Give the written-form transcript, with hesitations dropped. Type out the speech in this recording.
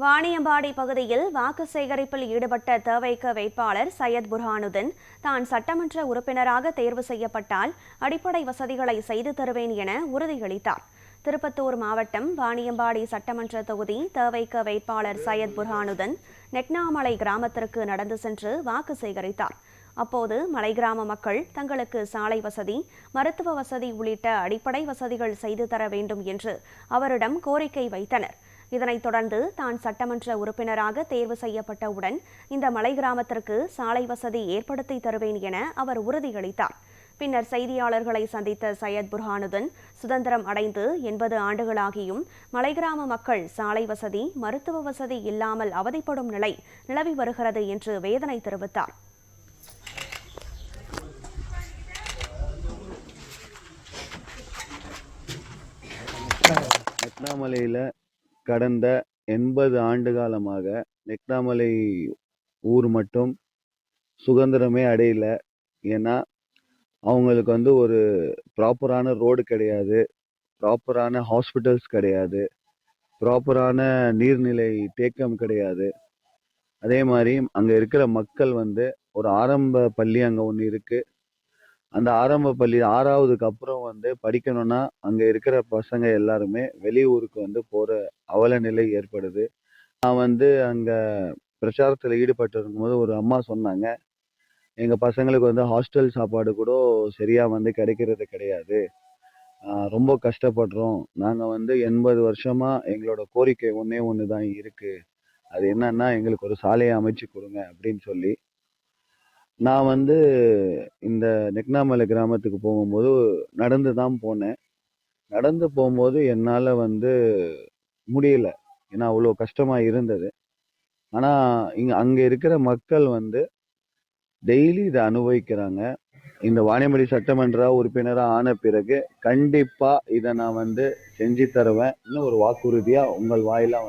வாணியம்பாடி பகுதியில் வாக்கு சேகரிப்பில் ஈடுபட்ட தவைக்க வேட்பாளர் சையத் புர்ஹானுதீன் தான் சட்டமன்ற உறுப்பினராக தேர்வு செய்யப்பட்டால் அடிப்படை வசதிகளை செய்து தருவேன் என உறுதியளித்தார். திருப்பத்தூர் மாவட்டம் வாணியம்பாடி சட்டமன்ற தொகுதி தவைக்க வேட்பாளர் சையத் புர்ஹானுதீன் நெக்னாமலை கிராமத்திற்கு நடந்து சென்று வாக்கு சேகரித்தார். அப்போது மலை கிராம மக்கள் தங்களுக்கு சாலை வசதி, மருத்துவ வசதி உள்ளிட்ட அடிப்படை வசதிகள் செய்து தர வேண்டும் என்று அவரிடம் கோரிக்கை வைத்தனர். இதனைத் தொடர்ந்து தான் சட்டமன்ற உறுப்பினராக தேர்வு செய்யப்பட்டவுடன் இந்த மலை கிராமத்திற்கு சாலை வசதி ஏற்படுத்தி தருவேன் என அவர் உறுதியளித்தார். பின்னர் செய்தியாளர்களை சந்தித்த சையத் புர்ஹானுதீன் சுதந்திரம் அடைந்து 80 ஆண்டுகளாகியும் மலை கிராம மக்கள் சாலை வசதி, மருத்துவ வசதி இல்லாமல் அவதிப்படும் நிலை நிலவி வருகிறது என்று வேதனை தெரிவித்தார். நெக்னாமலையில் கடந்த 80 ஆண்டு காலமாக நெக்னாமலை ஊர் மட்டும் சுதந்திரமே அடையல. ஏன்னா அவங்களுக்கு ஒரு ப்ராப்பரான ரோடு கிடையாது, ப்ராப்பரான ஹாஸ்பிட்டல்ஸ் கிடையாது, ப்ராப்பரான நீர்நிலை தேக்கம் கிடையாது. அதே மாதிரி அங்கே இருக்கிற மக்கள் ஒரு ஆரம்ப பள்ளி அங்கே ஒன்று இருக்குது. அந்த ஆரம்ப பள்ளி 6வதுக்கு அப்புறம் படிக்கணும்னா அங்கே இருக்கிற பசங்க எல்லாருமே வெளியூருக்கு போகிற அவல நிலை ஏற்படுது. நான் அங்கே பிரச்சாரத்தில் ஈடுபட்டு இருக்கும்போது ஒரு அம்மா சொன்னாங்க, எங்கள் பசங்களுக்கு ஹாஸ்டல் சாப்பாடு கூட சரியாக கிடைக்கிறது கிடையாது, ரொம்ப கஷ்டப்படுறோம். நாங்கள் 80 வருஷமாக எங்களோட கோரிக்கை ஒன்றே ஒன்று தான் இருக்குது, அது என்னன்னா எங்களுக்கு ஒரு சாலையை அமைச்சு கொடுங்க அப்படின்னு சொல்லி. நான் இந்த நெக்னாமலை கிராமத்துக்கு போகும்போது நடந்து தான் போனேன். நடந்து போகும்போது என்னால் முடியல, ஏன்னா அவ்வளோ கஷ்டமாக இருந்தது. ஆனால் அங்கே இருக்கிற மக்கள் டெய்லி இதை அனுபவிக்கிறாங்க. இந்த வாணியம்பாடி சட்டமன்ற உறுப்பினராக ஆன பிறகு கண்டிப்பாக இதை நான் செஞ்சு தருவேன், இன்னும் ஒரு வாக்குறுதியாக உங்கள் வாயிலாக